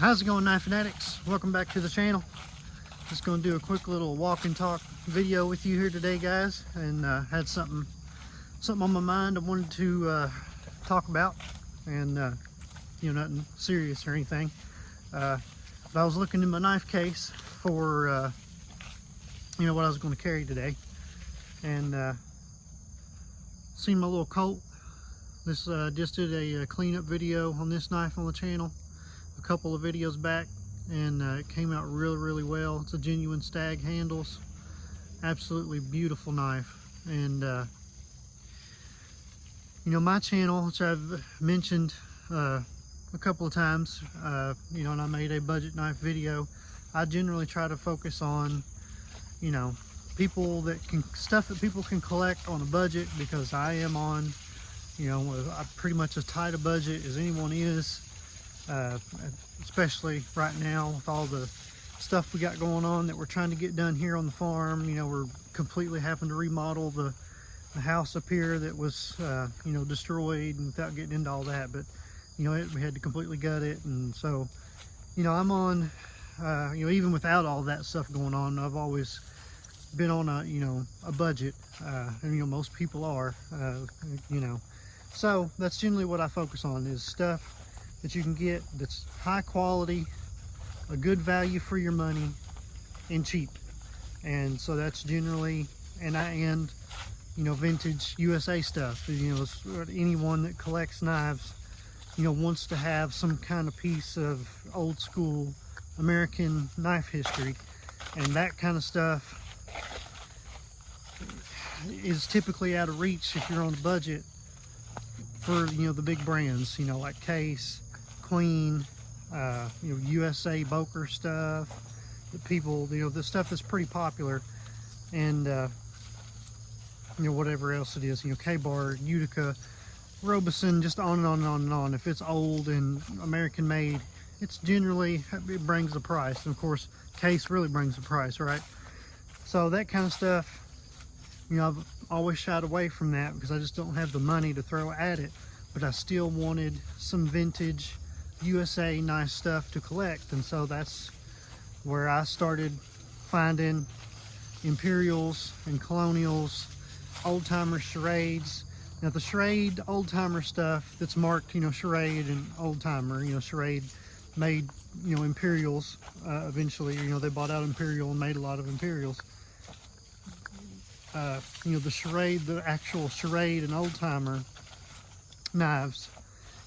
How's it going, knife fanatics? Welcome back to the channel. Just going to do a quick little walk and talk video with you here today, guys, and had something on my mind I wanted to talk about, and nothing serious or anything, but I was looking in my knife case for what I was going to carry today, and seen my little Colt. This just did a cleanup video on this knife on the channel a couple of videos back, and it came out really well. It's a genuine stag handles, absolutely beautiful knife. And my channel, which I've mentioned a couple of times, and I made a budget knife video. I generally try to focus on stuff that people can collect on a budget, because I am on pretty much as tight a budget as anyone is, especially right now with all the stuff we got going on that we're trying to get done here on the farm. We're completely having to remodel the house up here that was destroyed, and without getting into all that, but we had to completely gut it. And so I'm on even without all that stuff going on, I've always been on a budget, and most people are, so that's generally what I focus on, is stuff that you can get that's high quality, a good value for your money, and cheap. And so that's generally, and vintage USA stuff. Anyone that collects knives wants to have some kind of piece of old school American knife history, and that kind of stuff is typically out of reach if you're on a budget for the big brands, like Case, Queen, USA Boker stuff, the people, the stuff that's pretty popular, and whatever else it is, K-Bar, Utica, Robeson, just on and on and on and on. If it's old and American made, it brings the price. And of course, Case really brings the price, right? So that kind of stuff, I've always shied away from that, because I just don't have the money to throw at it. But I still wanted some vintage USA nice stuff to collect, and so that's where I started finding Imperials and Colonials, old-timer charades. Now the charade old-timer stuff that's marked charade and old-timer, charade made Imperials eventually. They bought out Imperial and made a lot of Imperials. The charade, the actual charade and old-timer knives,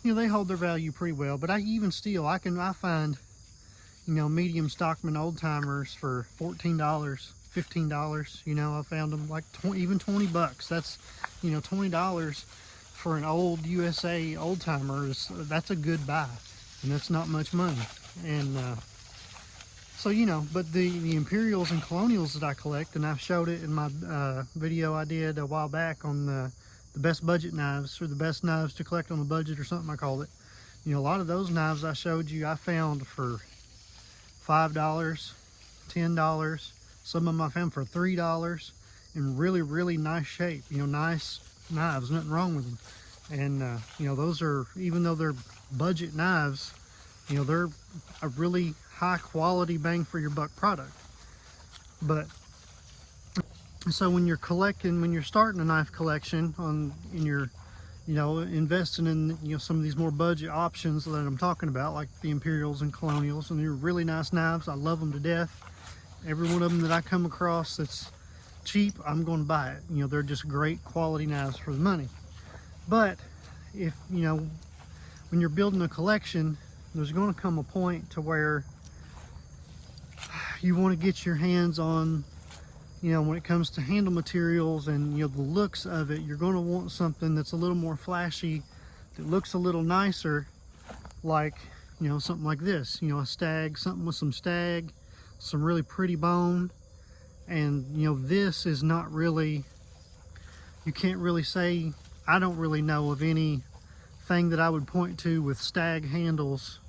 they hold their value pretty well. But I find medium stockman old-timers for $14, $15. I found them like even $20. That's $20 for an old USA old-timer. That's a good buy, and that's not much money. And but the Imperials and Colonials that I collect, and I've showed it in my video I did a while back on the best budget knives, or the best knives to collect on a budget, or something I called it. A lot of those knives I showed you, I found for $5, $10. Some of them I found for $3 in really nice shape. Nice knives, nothing wrong with them. And those are, even though they're budget knives, they're a really high quality bang for your buck product. But so when you're starting a knife collection and you're investing in some of these more budget options that I'm talking about, like the Imperials and Colonials, and they're really nice knives. I love them to death. Every one of them that I come across that's cheap, I'm going to buy it. They're just great quality knives for the money. But if when you're building a collection, there's going to come a point to where you want to get your hands on, when it comes to handle materials and the looks of it, you're going to want something that's a little more flashy, that looks a little nicer, like something like this, a stag, something with some stag, some really pretty bone. And this is not really, you can't really say, I don't really know of anything that I would point to with stag handles,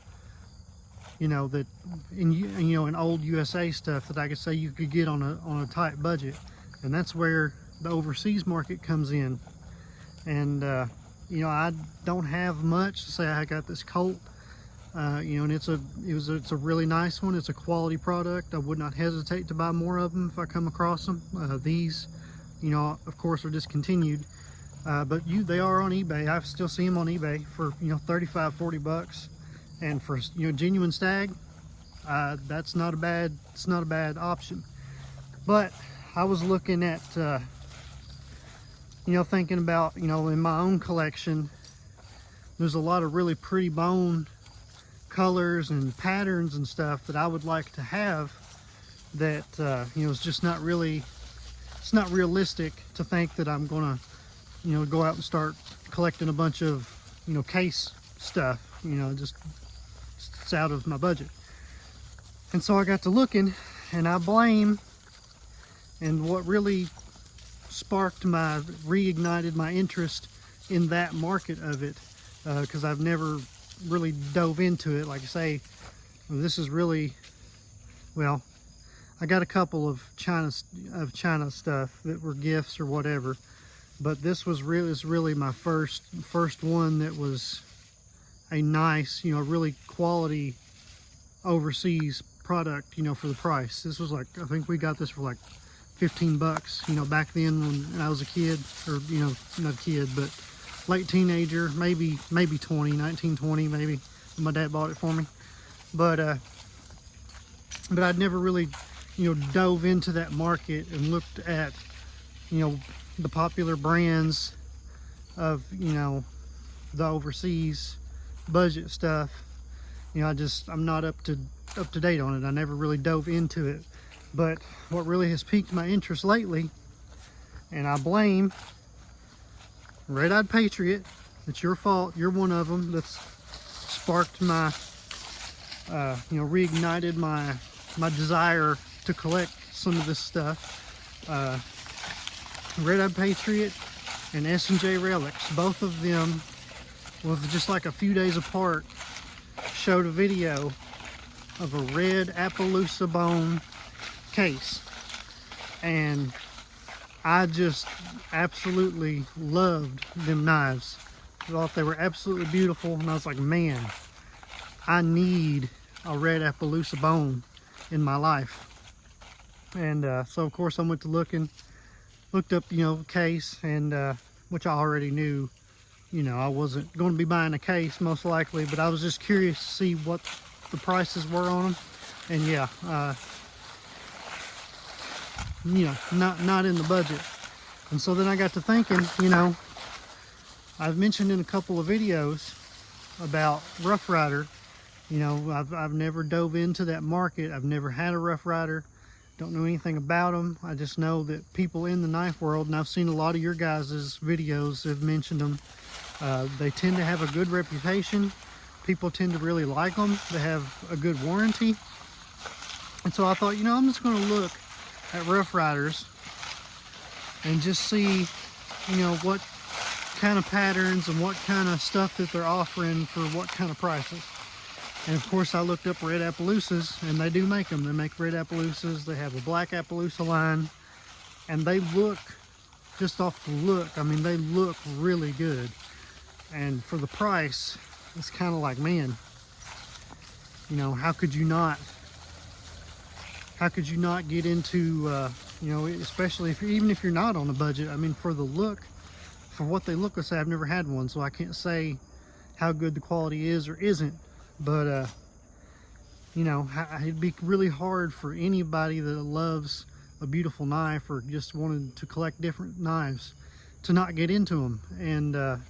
that in old USA stuff that I could say you could get on a tight budget. And that's where the overseas market comes in. And I don't have much to say. I got this Colt You know, and it's a really nice one. It's a quality product. I would not hesitate to buy more of them if I come across them. These, you know, of course, are discontinued, but they are on eBay. I still see them on eBay for, you know, 35, 40 bucks, and for, you know, genuine stag, that's not a bad. It's not a bad option. But I was looking at, you know, thinking about, you know, in my own collection, there's a lot of really pretty bone colors and patterns and stuff that I would like to have that, you know, it's just not really, it's not realistic to think that I'm gonna, you know, go out and start collecting a bunch of, you know, case stuff. You know, just, it's out of my budget. And so I got to looking, and I blame, and what really reignited my interest in that market of it, because I've never really dove into it. Like I say, this is really, well, I got a couple of China stuff that were gifts or whatever, but this was really my first one that was a nice, you know, really quality overseas product, you know, for the price. This was like, I think we got this for like 15 bucks, you know, back then when I was a kid, or, you know, not a kid, but late teenager, maybe 19, 20 maybe. My dad bought it for me. But I'd never really, you know, dove into that market and looked at, you know, the popular brands of, you know, the overseas budget stuff. You know, I'm not up to date on it. I never really dove into it. But what really has piqued my interest lately, and I blame Red-Eyed Patriot, it's your fault. You're one of them that's sparked my, you know, reignited my desire to collect some of this stuff. Red-Eyed Patriot and S&J Relics, both of them, was just like a few days apart, showed a video of a red Appaloosa Bone case, and I just absolutely loved them knives. I thought they were absolutely beautiful, and I was like, man, I need a red Appaloosa Bone in my life. And so of course I went to looked up, you know, case, and which I already knew, you know, I wasn't going to be buying a case most likely, but I was just curious to see what the prices were on them. And yeah, you know, not in the budget. And so then I got to thinking, you know, I've mentioned in a couple of videos about Rough Ryder. You know, I've never dove into that market. I've never had a Rough Ryder. Don't know anything about them. I just know that people in the knife world, and I've seen a lot of your guys' videos have mentioned them. They tend to have a good reputation. People tend to really like them. They have a good warranty. And so I thought, you know, I'm just going to look at Rough Ryders and just see, you know, what kind of patterns and what kind of stuff that they're offering for what kind of prices. And of course I looked up red Appaloosas, and they do make them. They make red Appaloosas. They have a black Appaloosa line, and they look, just off the look, I mean, they look really good. And for the price, it's kind of like, man, you know, how could you not get into, you know, especially even if you're not on a budget. I mean, for the look, for what they look, let's say I've never had one, so I can't say how good the quality is or isn't. But you know, it'd be really hard for anybody that loves a beautiful knife or just wanted to collect different knives to not get into them. And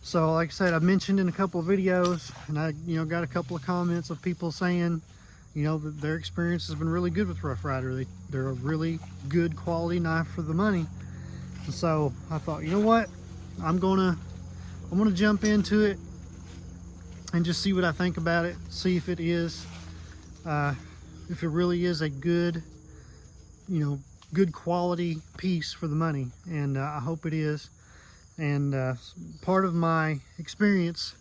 so like I said, I've mentioned in a couple of videos, and I, you know, got a couple of comments of people saying, you know, that their experience has been really good with Rough Ryder. They're a really good quality knife for the money. And so I thought, you know what, I'm gonna jump into it and just see what I think about it. See if it is, if it really is a good, you know, good quality piece for the money. And I hope it is. And part of my experience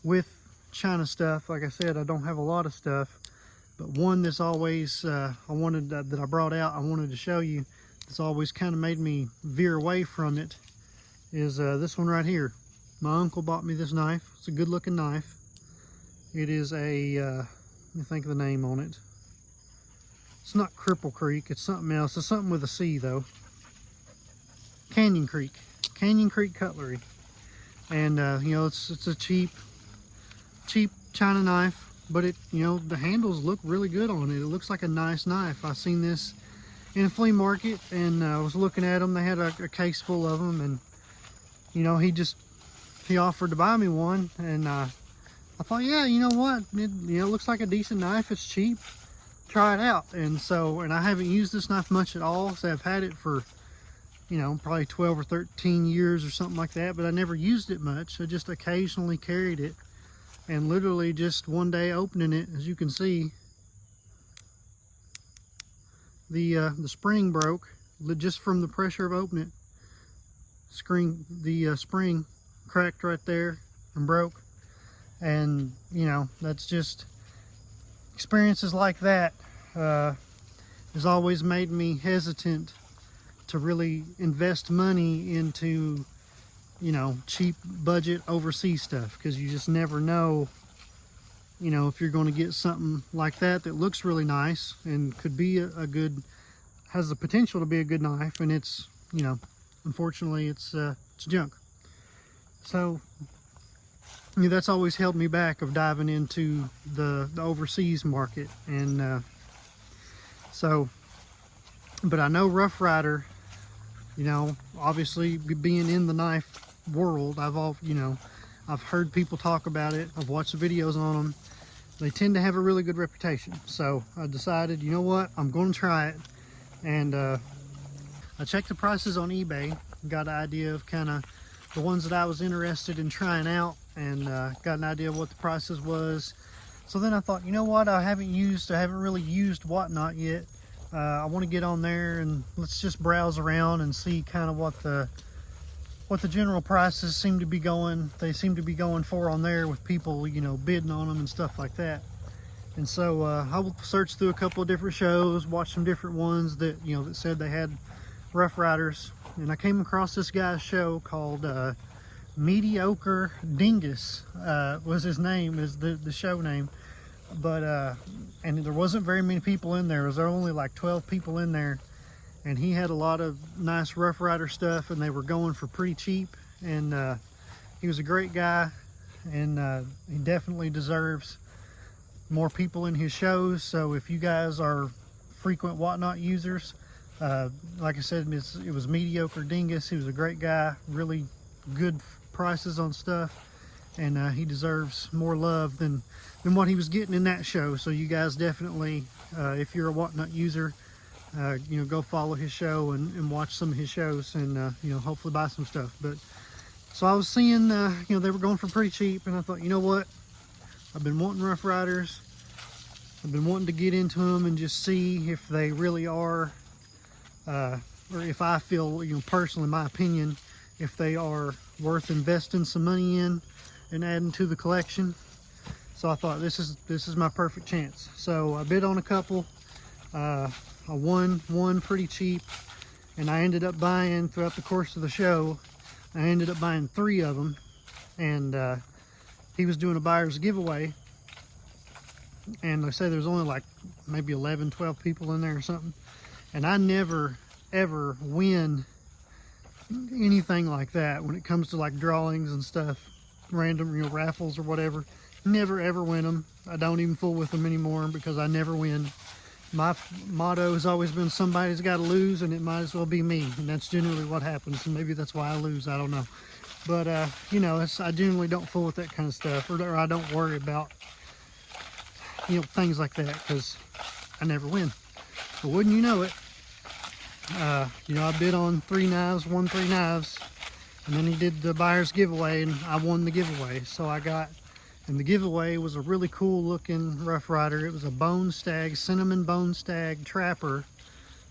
with China stuff, like I said, I don't have a lot of stuff, but one that's always that I brought out, I wanted to show you, that's always kind of made me veer away from it, is this one right here. My uncle bought me this knife. It's a good looking knife. It is a, let me think of the name on it. It's not Cripple Creek, it's something else. It's something with a C though. Canyon Creek Cutlery. And you know, it's a cheap China knife, but it, you know, the handles look really good on it. It looks like a nice knife. I seen this in a flea market, and I was looking at them. They had a case full of them, and you know, he offered to buy me one, and I thought, yeah, you know what, it, you know, it looks like a decent knife. It's cheap. Try it out. And so, and I haven't used this knife much at all. So I've had it for, you know, probably 12 or 13 years or something like that, but I never used it much. I just occasionally carried it, and literally just one day opening it, as you can see, the spring broke just from the pressure of opening it. The spring cracked right there and broke. And you know, that's just experiences like that has always made me hesitant to really invest money into, you know, cheap budget overseas stuff, because you just never know, you know, if you're going to get something like that that looks really nice and could be a good, has the potential to be a good knife, and it's, you know, unfortunately it's junk. So, you know, that's always held me back of diving into the overseas market. And so, but I know Rough Ryder, you know, obviously being in the knife world, I've heard people talk about it. I've watched the videos on them. They tend to have a really good reputation. So I decided, you know what, I'm going to try it. And I checked the prices on eBay, got an idea of kind of the ones that I was interested in trying out, and got an idea of what the prices was. So then I thought, you know what, I haven't really used Whatnot yet. I want to get on there and let's just browse around and see kind of what the general prices seem to be going. They seem to be going for on there, with people, you know, bidding on them and stuff like that. And so I will search through a couple of different shows, watch some different ones that, you know, that said they had Rough Riders, and I came across this guy's show called Mediocre Dingus was his name, is the show name. But and there wasn't very many people in there. There was only like 12 people in there, and he had a lot of nice Rough Rider stuff, and they were going for pretty cheap. And he was a great guy, and he definitely deserves more people in his shows. So if you guys are frequent Whatnot users, like I said, it was Mediocre Dingus. He was a great guy, really good prices on stuff, and he deserves more love than what he was getting in that show. So you guys definitely, if you're a Whatnot user, you know, go follow his show and watch some of his shows, and you know, hopefully buy some stuff. But so I was seeing, you know, they were going for pretty cheap, and I thought, you know what, I've been wanting Rough Riders. I've been wanting to get into them and just see if they really are, or if I feel, you know, personally, my opinion, if they are worth investing some money in and adding to the collection. So I thought this is my perfect chance. So I bid on a couple. I won one pretty cheap, and I ended up buying, throughout the course of the show, I ended up buying 3 of them. And he was doing a buyer's giveaway, and they say there's only like maybe 11, 12 people in there or something. And I never ever win anything like that when it comes to like drawings and stuff, random, you know, raffles or whatever. Never ever win them. I don't even fool with them anymore, because I never win. My motto has always been, somebody's got to lose, and it might as well be me. And that's generally what happens, and maybe that's why I lose, I don't know. But you know, I generally don't fool with that kind of stuff, or I don't worry about, you know, things like that, because I never win. But wouldn't you know it, you know, I bid on 3 knives, won 3 knives, and then he did the buyer's giveaway, and I won the giveaway. So I got, and the giveaway was a really cool looking Rough Rider. It was a bone stag, cinnamon bone stag trapper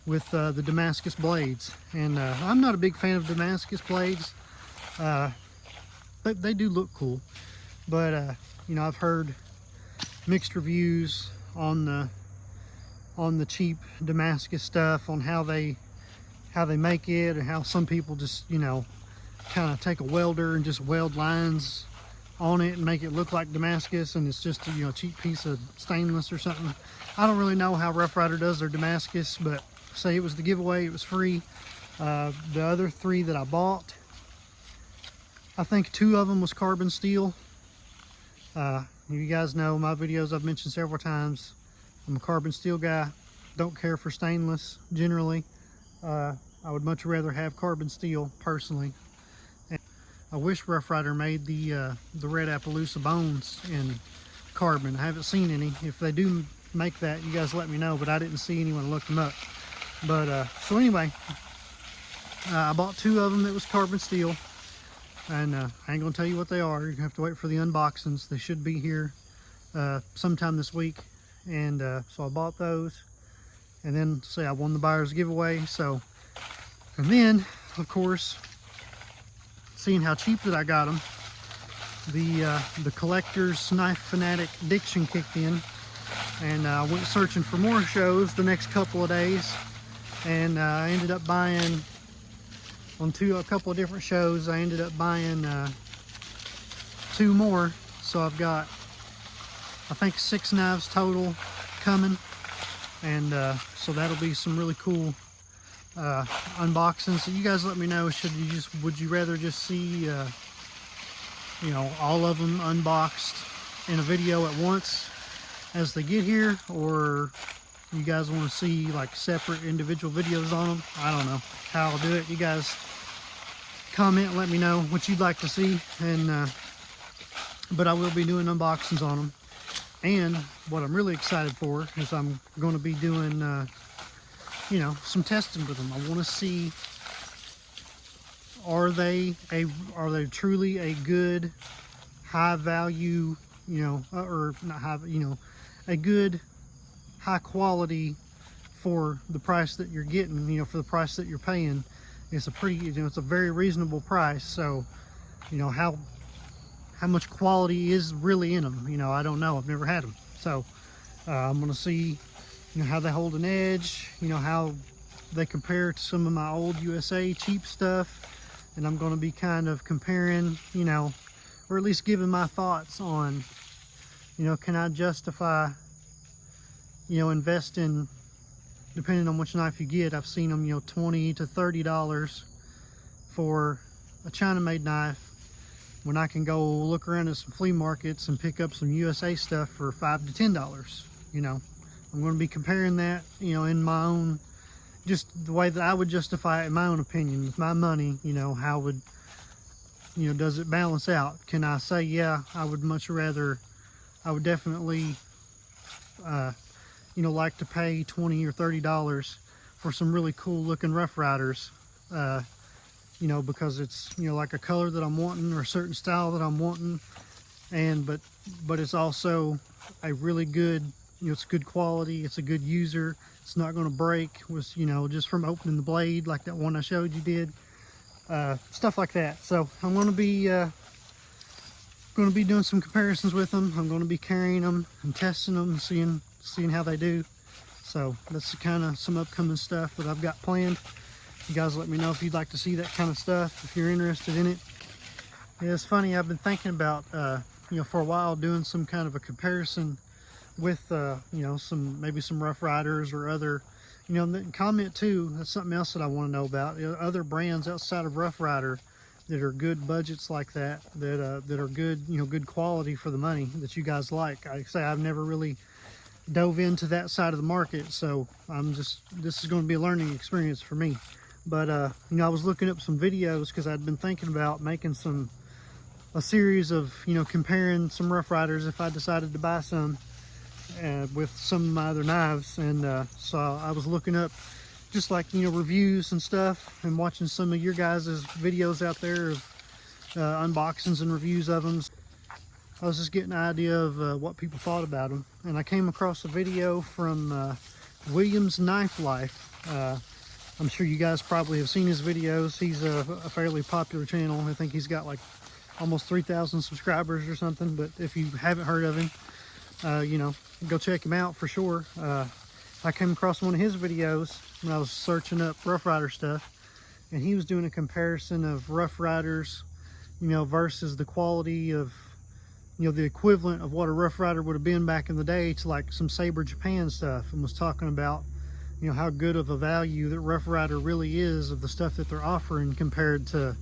with the Damascus blades. And I'm not a big fan of Damascus blades. They do look cool, but you know, I've heard mixed reviews on the cheap Damascus stuff, on how they make it, and how some people just, you know, kind of take a welder and just weld lines on it and make it look like Damascus, and it's just a, you know, cheap piece of stainless or something. I don't really know how Rough Ryder does their Damascus, but say it was the giveaway, it was free. The other 3 that I bought, I think 2 of them was carbon steel. You guys know my videos, I've mentioned several times, I'm a carbon steel guy. Don't care for stainless generally. I would much rather have carbon steel personally. And I wish Rough Ryder made the red Appaloosa bones in carbon. I haven't seen any. If they do make that, you guys let me know, but I didn't see anyone look them up. But so anyway, I bought 2 of them that was carbon steel, and I ain't gonna tell you what they are. You're gonna have to wait for the unboxings. They should be here sometime this week, and so I bought those, and then say I won the buyer's giveaway. So, and then of course, seeing how cheap that I got them, the collector's knife fanatic addiction kicked in, and I went searching for more shows the next couple of days, and I ended up buying on a couple of different shows. I ended up buying 2 more, so I've got, I think, 6 knives total coming, and so that'll be some really cool unboxings. So you guys let me know, would you rather just see you know, all of them unboxed in a video at once as they get here, or you guys want to see like separate individual videos on them? I don't know how I'll do it. You guys comment and let me know what you'd like to see, and but I will be doing unboxings on them. And what I'm really excited for is I'm going to be doing you know, some testing with them. I want to see, are they truly a good high value, you know, or not high, you know, a good high quality for the price that you're getting, you know, for the price that you're paying. It's a pretty, you know, it's a very reasonable price. So, you know, how much quality is really in them, you know, I don't know. I've never had them. So I'm going to see, you know, how they hold an edge, you know, how they compare to some of my old USA cheap stuff. And I'm going to be kind of comparing, you know, or at least giving my thoughts on, you know, can I justify, you know, investing, depending on which knife you get. I've seen them, you know, $20 to $30 for a China-made knife, when I can go look around at some flea markets and pick up some USA stuff for $5 to $10. You know, I'm going to be comparing that, you know, in my own, just the way that I would justify it in my own opinion with my money. You know, how would, you know, does it balance out? Can I say, yeah, I would much rather, I would definitely, you know, like to pay $20 or $30 for some really cool looking Rough Riders, you know, because it's, you know, like a color that I'm wanting or a certain style that I'm wanting, and but it's also a really good, you know, it's good quality, it's a good user, it's not going to break, was, you know, just from opening the blade like that one I showed you did, stuff like that. So I'm going to be doing some comparisons with them. I'm going to be carrying them and testing them and seeing how they do. So that's kind of some upcoming stuff that I've got planned. You guys let me know if you'd like to see that kind of stuff, if you're interested in it. Yeah, it's funny, I've been thinking about, you know, for a while doing some kind of a comparison with, you know, maybe some Rough Riders or other, you know, comment too, that's something else that I want to know about, you know, other brands outside of Rough Ryder that are good budgets like that, that are good, you know, good quality for the money that you guys like. I say I've never really dove into that side of the market, so this is going to be a learning experience for me. But you know, I was looking up some videos because I'd been thinking about making a series of, you know, comparing some Rough Riders if I decided to buy some with some of my other knives. And so I was looking up just like, you know, reviews and stuff, and watching some of your guys' videos out there of unboxings and reviews of them. I was just getting an idea of what people thought about them, and I came across a video from Williams Knife Life. I'm sure you guys probably have seen his videos. He's a fairly popular channel. I think he's got like almost 3,000 subscribers or something, but if you haven't heard of him, you know, go check him out for sure. I came across one of his videos when I was searching up Rough Ryder stuff, and he was doing a comparison of Rough Riders, you know, versus the quality of you know, the equivalent of what a Rough Ryder would have been back in the day to like some Sabre Japan stuff, and was talking about, you know, how good of a value that Rough Ryder really is of the stuff that they're offering compared to,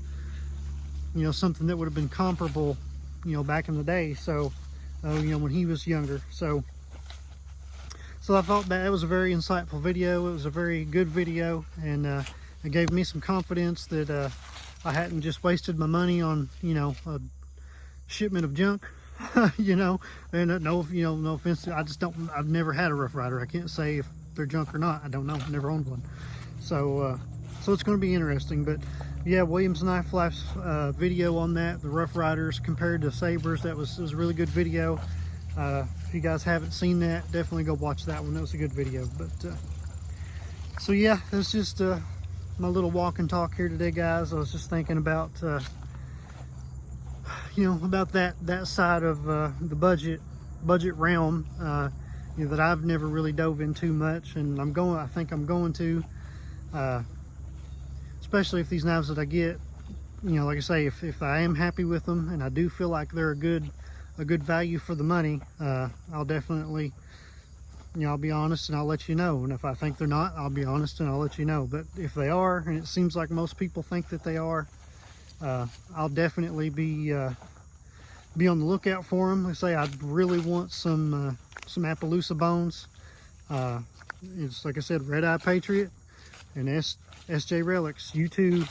you know, something that would have been comparable, you know, back in the day. So, you know, when he was younger. So I thought that was a very insightful video. It was a very good video, and it gave me some confidence that I hadn't just wasted my money on, you know, a shipment of junk. You know, and no, you know, no offense, I've never had a Rough Ryder. I can't say if they're junk or not. I don't know. I've never owned one. So it's going to be interesting. But yeah, Williams Knife Life's video on that, the Rough Riders compared to Sabres, it was a really good video. If you guys haven't seen that, definitely go watch that one. That was a good video. But so yeah, that's just my little walk and talk here today, guys. I was just thinking about you know, about that side of the budget realm, you know, that I've never really dove into much, and I think I'm going to, especially if these knives that I get, you know, like I say, if I am happy with them and I do feel like they're a good value for the money, I'll definitely, you know, I'll be honest and I'll let you know. And if I think they're not, I'll be honest and I'll let you know. But if they are, and it seems like most people think that they are, I'll definitely be on the lookout for them. Like I say, I really want some Appaloosa Bones. It's like I said, Red Eye Patriot and SJ Relics. You two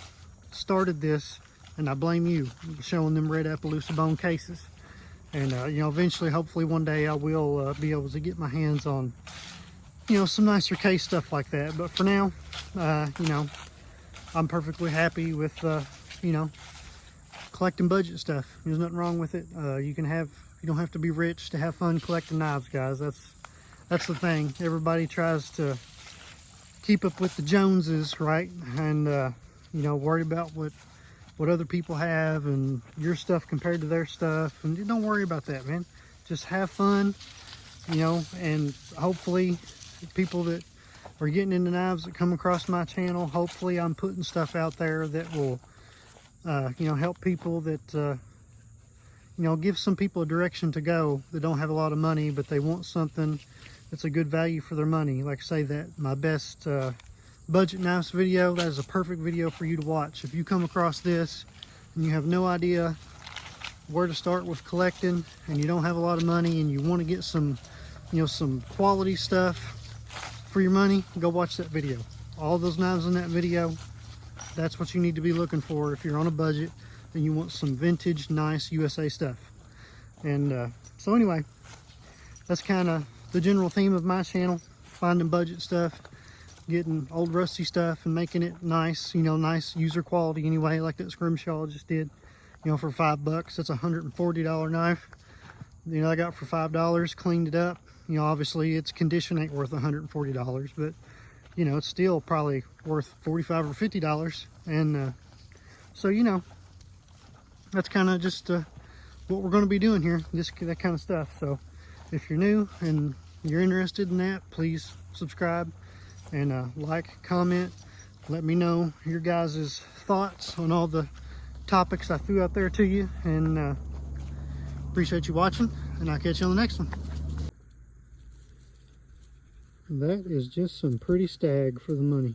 started this, and I blame you, showing them red Appaloosa Bone cases. And you know, eventually, hopefully one day I will be able to get my hands on, you know, some nicer case stuff like that. But for now, you know, I'm perfectly happy with you know, collecting budget stuff. There's nothing wrong with it. You don't have to be rich to have fun collecting knives, guys. That's the thing. Everybody tries to keep up with the Joneses, right? And you know, worry about what other people have and your stuff compared to their stuff. And don't worry about that, man. Just have fun, you know, and hopefully people that are getting into knives that come across my channel, hopefully I'm putting stuff out there that will you know, help people, that you know, give some people a direction to go that don't have a lot of money, but they want something that's a good value for their money. Like I say, that my best budget knives video, that is a perfect video for you to watch. If you come across this and you have no idea where to start with collecting, and you don't have a lot of money, and you want to get some, you know, some quality stuff for your money, go watch that video. All those knives in that video, that's what you need to be looking for if you're on a budget and you want some vintage, nice USA stuff. And so anyway, that's kind of the general theme of my channel: finding budget stuff, getting old rusty stuff and making it nice, you know, nice user quality anyway, like that scrimshaw just did, you know, for $5. That's a $140 knife, you know, I got for $5, cleaned it up. You know, obviously its condition ain't worth $140, but you know, it's still probably worth $45 or $50. And so, you know, that's kind of just what we're going to be doing here, just that kind of stuff. So if you're new and you're interested in that, please subscribe and like, comment, let me know your guys' thoughts on all the topics I threw out there to you. And appreciate you watching, and I'll catch you on the next one. That is just some pretty stag for the money.